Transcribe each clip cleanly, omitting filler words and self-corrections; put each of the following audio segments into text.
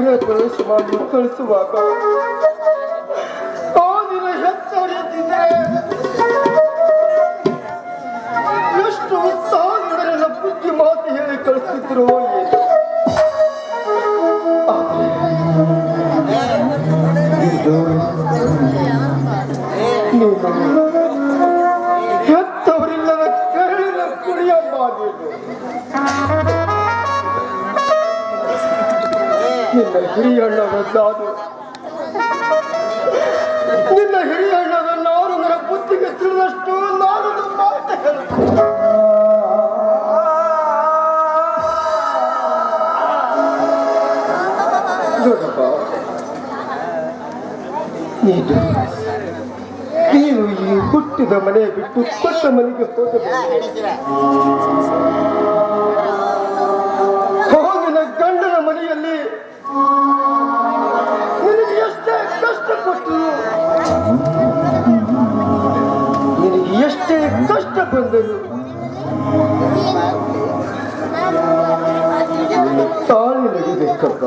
ಗೃಹ ಪ್ರವೇಶ ಮಾಡಿ ಕಳಿಸುವಾಗ ಆ ದಿನ ಹೆಚ್ಚರಿಯುತ್ತಿದ್ದೆ. ಎಷ್ಟು ಉತ್ಸಾಹದಿಂದ ನನ್ನ ಬುದ್ಧಿ ಮಾತು ಹೇಳಿ ಕಳಿಸಿದ್ರು ಏನು. ಹೆತ್ತವರಿಲ್ಲದ ಕರಳಿನ ಕುಡಿಯಮ್ಮ ನಿನ್ನ ಹಿರಿಯಣ್ಣದ ನಾನು ನಿನ್ನ ಹಿರಿಯಣ್ಣದ ನಾನು ನನ್ನ ಬುದ್ಧಿಗೆ ತಿಳಿದಷ್ಟು ನಾನು ಮಾತು ಹೇಳುತ್ತೇನೆ. ನೋಡಪ್ಪ, ನೀನು ಈ ಹುಟ್ಟಿದ ಮನೆ ಬಿಟ್ಟು ಕೊಟ್ಟ ಮನೆಗೆ ಹೋಗಿನ ಗಂಡನ ಮನೆಯಲ್ಲಿ ನಿನಗೆ ಎಷ್ಟೇ ಕಷ್ಟ ಕೊಟ್ಟರು, ನಿನಗೆ ಎಷ್ಟೇ ಕಷ್ಟ ಬಂದರು ತಾಳಿ ನಡಿಬೇಕಪ್ಪ.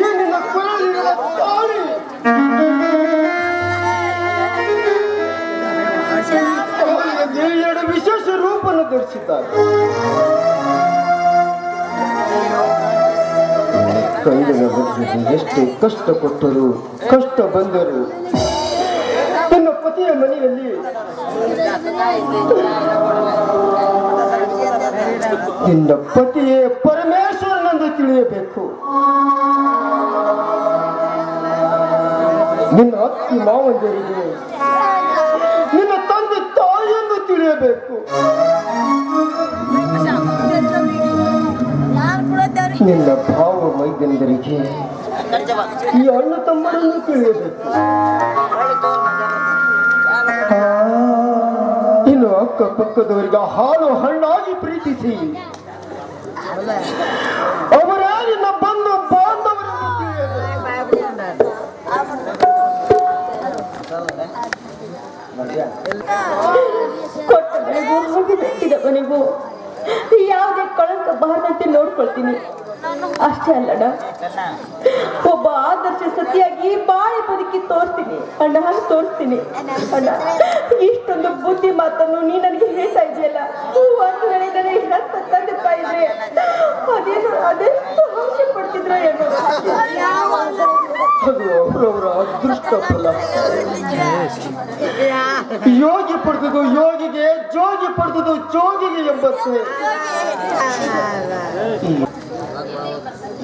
ಏನಿನ ಕೊರಳಿನ ತಾಳಿ ದೇವಿಯರ ವಿಶೇಷ ರೂಪವನ್ನು ಧರಿಸಿದ್ದಾರೆ. ಗಂಡನ ಬಗ್ಗೆ ಎಷ್ಟೇ ಕಷ್ಟ ಕೊಟ್ಟರು, ಕಷ್ಟ ಬಂದರು, ತನ್ನ ಪತಿಯ ಮನೆಯಲ್ಲಿ ನಿನ್ನ ಪತಿಯೇ ಪರಮೇಶ್ವರನೆಂದು ತಿಳಿಯಬೇಕು. ನಿನ್ನ ಅತ್ತಿ ಮಾವಂದಿರಿಗೆ ನಿನ್ನ ತಂದೆ ತಾಯಿಯನ್ನು ತಿಳಿಯಬೇಕು. ನಿನ್ನ ಭಾವ ಮೈದಂದರಿಗೆ ಈ ಅಣ್ಣ ತಮ್ಮರನ್ನು ತಿಳಿಯಬೇಕು. ಇನ್ನು ಅಕ್ಕಪಕ್ಕದವರಿಗೆ ಹಾಲು ಹಣ್ಣಾಗಿ ಪ್ರೀತಿಸಿ ಅವರೇ ನಿನ್ನ ಬಂಧು ಬಾಂಧವರನ್ನು ತಿಳಿಯಬೇಕು. ಕೊಟ್ಟ ಮನೆಗೂ ಹೋಗಿ ಬೆಟ್ಟಿದ ಮನೆಗೂ ಯಾವುದೇ ಕಳಂಕ ಬಾರದಂತೆ ನೋಡ್ಕೊಳ್ತೀನಿ. ಅಷ್ಟೇ ಅಲ್ಲಣ್ಣ, ಒಬ್ಬ ಆದರ್ಶ ಸತಿಯಾಗಿ ಬಾಳೆ ಬದುಕಿ ತೋರಿಸ್ತೀನಿ ಅಣ್ಣ, ಹಾಗೆ ತೋರಿಸ್ತೀನಿ ಅಣ್ಣ. ಇಷ್ಟೊಂದು ಬುದ್ಧಿ ಮಾತನ್ನು ನೀ ನನಗೆ ಹೇಳ್ತಾ ಇದೆಯಲ್ಲ, ಒಂದು ವೇಳೆ ನನಗೆ ಹೆತ್ತ ತಂದೆ ತಾಯಿದ್ರೆ ಅದೆಷ್ಟು ಹರ್ಷ ಪಡ್ತಿದ್ರು ಏನೋ. ಅದು ಅವರವರ ಅದೃಷ್ಟ ಫಲ. ಯೋಗಿ ಪಡೆದುದು ಯೋಗಿಗೆ, ಜೋಗಿ ಪಡೆದುದು ಜೋಗಿಗೆ ಎಂಬಂತೆ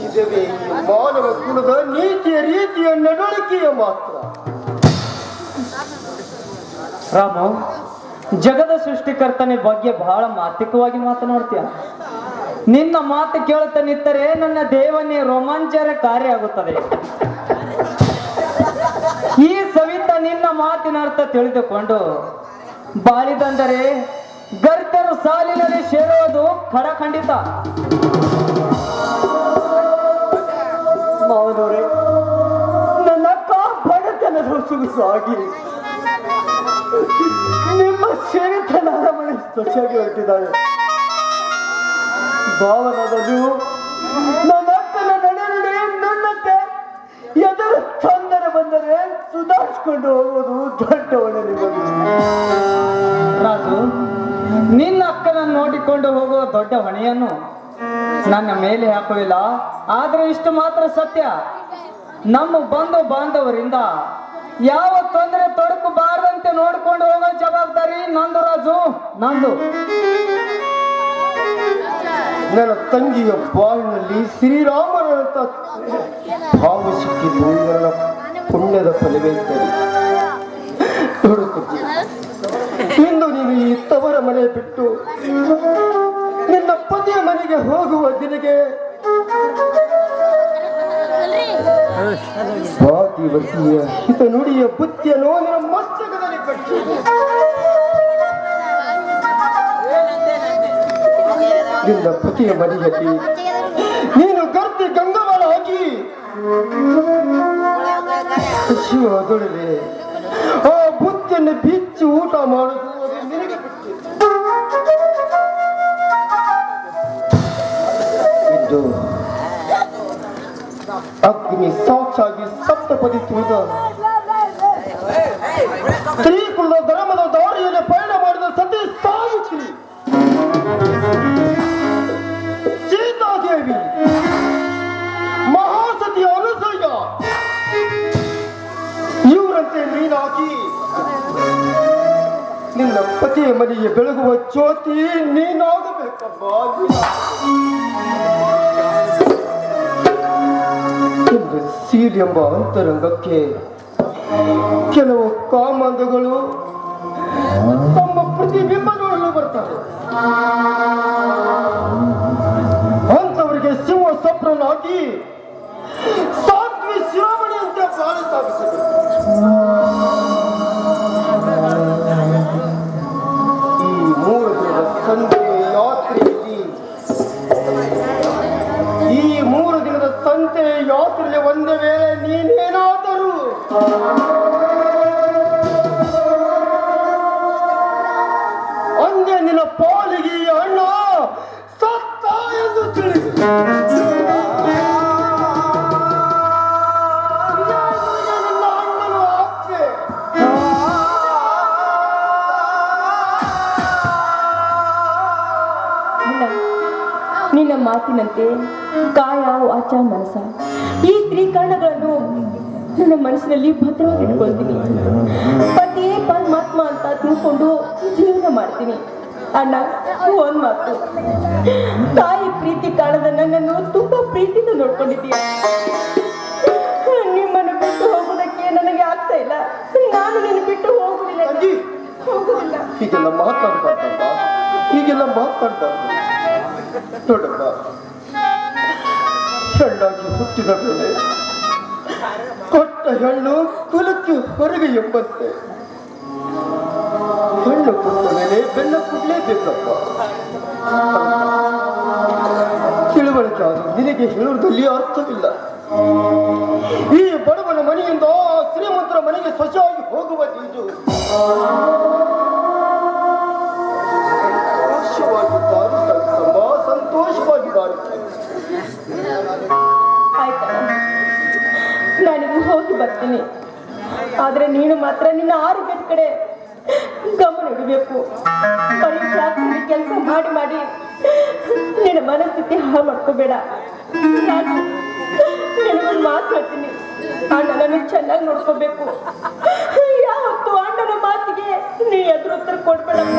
ಇದುವೇ ಮಾನವ ಕುಲದ ನೀತಿಯ ರೀತಿಯ ನಡವಳಿಕೆಯ ಮಾತ್ರ. ರಾಮು, ಜಗದ ಸೃಷ್ಟಿಕರ್ತನ ಬಗ್ಗೆ ಬಹಳ ಮಾರ್ಮಿಕವಾಗಿ ಮಾತನಾಡ್ತೀಯ. ನಿನ್ನ ಮಾತು ಕೇಳುತ್ತಾ ನಿಂತರೆ ನನ್ನ ದೇವನೇ ರೋಮಾಂಚನಕಾರಿ ಆಗುತ್ತದೆ. ಈ ಸವಿತ ನಿನ್ನ ಮಾತಿನ ಅರ್ಥ ತಿಳಿದುಕೊಂಡು ಬಾಳಿದಂದರೆ ಗರ್ಧರು ಸಾಲಿನಲ್ಲಿ ಸೇರುವುದು ಖಂಡಿತ. ಮಾವನವರೇ, ನನ್ನ ಅಕ್ಕ ಬಡತನದ ಸುಗುಸಾಗಿ ನಿಮ್ಮ ಸೇರಿತನ ಅರಮನೆ ಸ್ವಚ್ಛಾಗಿ ಹೊರಟಿದ್ದಾಳೆ. ಭಾವನದಲ್ಲೂ ನನ್ನ ಅಕ್ಕನ ನಡೆ ನನ್ನಕ್ಕೆ ಎದುರು ತೊಂದರೆ ಬಂದರೆ ಸುಧಾರಿಸಿಕೊಂಡು ಹೋಗುವುದು ದೊಡ್ಡ ಒಳ್ಳೆ ನಿಮಗೆ. ರಾಜು, ನಿನ್ನ ಅಕ್ಕನ ನೋಡಿಕೊಂಡು ಹೋಗುವ ದೊಡ್ಡ ಹೊಣೆಯನ್ನು ನನ್ನ ಮೇಲೆ ಹಾಕುವಿಲ್ಲ. ಆದ್ರೆ ಇಷ್ಟು ಮಾತ್ರ ಸತ್ಯ, ನಮ್ಮ ಬಂಧು ಬಾಂಧವರಿಂದ ಯಾವ ತೊಂದರೆ ತೊಡಕು ಬಾರದಂತೆ ನೋಡ್ಕೊಂಡು ಹೋಗೋ ಜವಾಬ್ದಾರಿ ನಂದು ರಾಜು, ನಂದು. ನನ್ನ ತಂಗಿಯ ಬಾಳಿನಲ್ಲಿ ಶ್ರೀರಾಮನಂತ ಭಾವ ಸಿಕ್ಕಿದ್ದು ನನ್ನ ಪುಣ್ಯದ ಫಲವೇ ಸರಿ. ಇಂದು ನೀನು ಈ ತವರ ಮನೆ ಬಿಟ್ಟು ನಿನ್ನ ಪತಿಯ ಮನೆಗೆ ಹೋಗುವ ದಿನಗೆ ಸ್ವಾತಿವತಿಯ ಹಿತ ನುಡಿಯ ಬುದ್ಧಿಯನ್ನು ನಿನ್ನ ಮಸ್ತಕದಲ್ಲಿ ಕಟ್ಟಿ ನಿನ್ನ ಪತಿಯ ಮನೆಯಲ್ಲಿ ನೀನು ಗರ್ತಿ ಗಂಗವಾಳಾಗಿ ಶಿವದೊಡನೆ ಆ ಬುದ್ಧಿಯನ್ನು ಬಿಚ್ಚಿ ಊಟ ಮಾಡುವುದು ನಿನಗೆ ಬಿಟ್ಟಿದ್ದು. ಇದು ಅಗ್ನಿ ಸಾಕ್ಷಾಗಿ ಸಪ್ತಪದಿ ತುಳಿದ ಸ್ತ್ರೀ ಕುಲದ ಧರ್ಮದ ದಾರಿಯಲ್ಲಿ ಪಯಣ ಮಾಡಿದ ಸತಿ ಸಾವಿತ್ರಿ ಸೀತಾದೇವಿ ಮಹಾಸತಿ ಅನುಸೂಯ ಇವರಂತೆ ನೀನಾಗಿ ನಿನ್ನ ಪತಿಯ ಮನೆಗೆ ಬೆಳಗುವ ಜ್ಯೋತಿ ನೀನಾಗಬೇಕಮ್ಮ. ನಿನ್ನ ಸೀಲ್ ಎಂಬ ಅಂತರಂಗಕ್ಕೆ ಕೆಲವು ಕಾಮಂದಗಳು ತಮ್ಮ ಪ್ರತಿಬಿಂಬ ನೋಡಲು ಬರ್ತಾರೆ. ಅಂತವರಿಗೆ ಸಿಂಹ ಸಪ್ರನಾಗಿ ಸಾತ್ವಿ ಶಿರೋಮಣಿಯಂತೆ ಬಾಳಿ ಸಾಗಿಸಬೇಕು. ಈ 3 ದಿನದ ಸಂಜೆ ಯಾತ್ರೆಯಲ್ಲಿ ಒಂದೇ ವೇಳೆ ನೀನೇನಾದರೂ ಅಂದೇ ನಿನ್ನ ಪಾಲಿಗೆ ಈ ಅಣ್ಣ ಸತ್ತ ಎಂದು ತಿಳಿದು ನನ್ನ ಅಣ್ಣನು ಆಪ್ತೆ. ನಿನ್ನ ಮಾತಿನಂತೆ ಕಾಯ ವಾಚ ಮನಸ ಈ ತ್ರಿಕರಣಗಳನ್ನು ನನ್ನ ಮನಸ್ಸಿನಲ್ಲಿ ಭದ್ರವಾಗಿ ಇಟ್ಕೊಳ್ತೀನಿ. ಪತಿಯೇ ಪರಮಾತ್ಮ ಅಂತ ತಿಳ್ಕೊಂಡು ಜೀವನ ಮಾಡ್ತೀನಿ. ಅಣ್ಣ, ಒಂದ್ ಮಾತು, ತಾಯಿ ಪ್ರೀತಿ ಕಾಣದ ನನ್ನನ್ನು ತುಂಬಾ ಪ್ರೀತಿಯಿಂದ ನೋಡ್ಕೊಂಡಿದ್ದೀಯ. ನಿಮ್ಮನ್ನು ಬಿಟ್ಟು ಹೋಗೋದಕ್ಕೆ ನನಗೆ ಆಗ್ತಾ ಇಲ್ಲ. ನಾನು ನಿನ್ನ ಬಿಟ್ಟು ಹೋಗುದಿಲ್ಲ. ಹೀಗೆಲ್ಲ ಮಾತಾಡ್ಬಾರ್ದು ನೋಡಪ್ಪ. ಹೆಣ್ಣಾಗಿ ಹುಟ್ಟಿದ ಮೇಲೆ ಕೊಟ್ಟ ಹೆಣ್ಣು ಕುಲಕ್ಕೆ ಹೊರಗೆ ಎಂಬಂತೆ ಹೆಣ್ಣು ಕೊಟ್ಟ ಮೇಲೆ ಬೆನ್ನ ಕೊಡ್ಲೇಬೇಕಪ್ಪ. ತಿಳುವಳಿಕೆ ಆದರೂ ನಿನಗೆ ಹೇಳುವುದಲ್ಲಿ ಅರ್ಥವಿಲ್ಲ. ಈ ಬಡವನ ಮನೆಯಿಂದ ಶ್ರೀಮಂತರ ಮನೆಗೆ ಸ್ವಚ್ಛವಾಗಿ ಹೋಗುವ ನೀನು ಸಂತೋಷವಾಗಿ ಆಯ್ತಣ್ಣ, ನಾನಿಗೂ ಹೋಗಿ ಬರ್ತೀನಿ. ಆದ್ರೆ ನೀನು ಮಾತ್ರ ನಿನ್ನ ಆರೋಗ್ಯದ ಕಡೆ ಗಮನ ಇಡಬೇಕು. ಪರೀಕ್ಷೆ ಕೆಲಸ ಮಾಡಿ ಮಾಡಿ ನಿನ್ನ ಮನಸ್ಥಿತಿ ಹಾಳು ಮಾಡ್ಕೋಬೇಡ. ನಾನು ನಿನಗೊಂದು ಮಾತು ಹೇಳ್ತೀನಿ, ಅಣ್ಣನನ್ನು ಚೆನ್ನಾಗಿ ನೋಡ್ಕೋಬೇಕು. ಯಾವತ್ತು ಅಣ್ಣನ ಮಾತಿಗೆ ನೀ ಎದುರು ಉತ್ತರ ಕೊಡ್ಬೇಡಪ್ಪ.